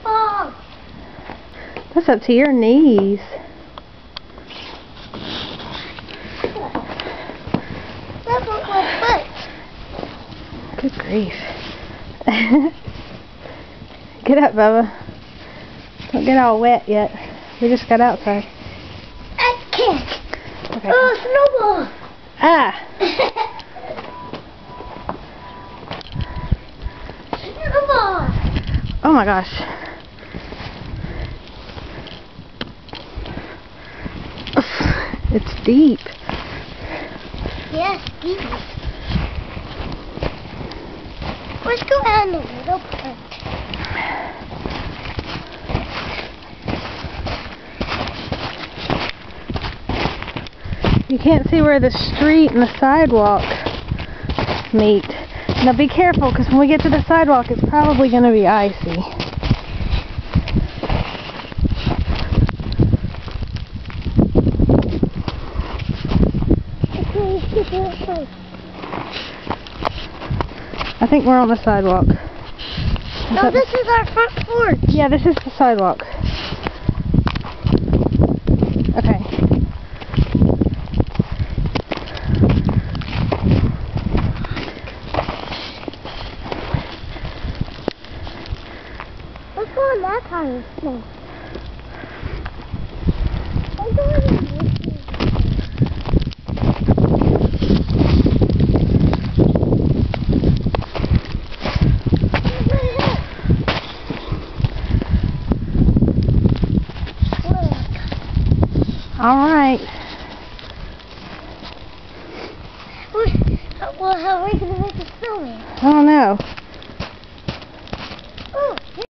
snowball. That's up to your knees. That's on my foot. Good grief. Get up, Bubba. Don't get all wet yet. We just got outside. I can't. Okay. Oh, snowball. Ah! Snowball. Oh my gosh. It's deep. Yes, deep. Let's go out in the middle part. You can't see where the street and the sidewalk meet. Now be careful, because when we get to the sidewalk, it's probably going to be icy. I think we're on the sidewalk. No, this is our front porch. Yeah, this is the sidewalk. Okay. Let's go on that kind of snow. Let's go on this. All right. Well, how are we going to make a snowman? I don't know.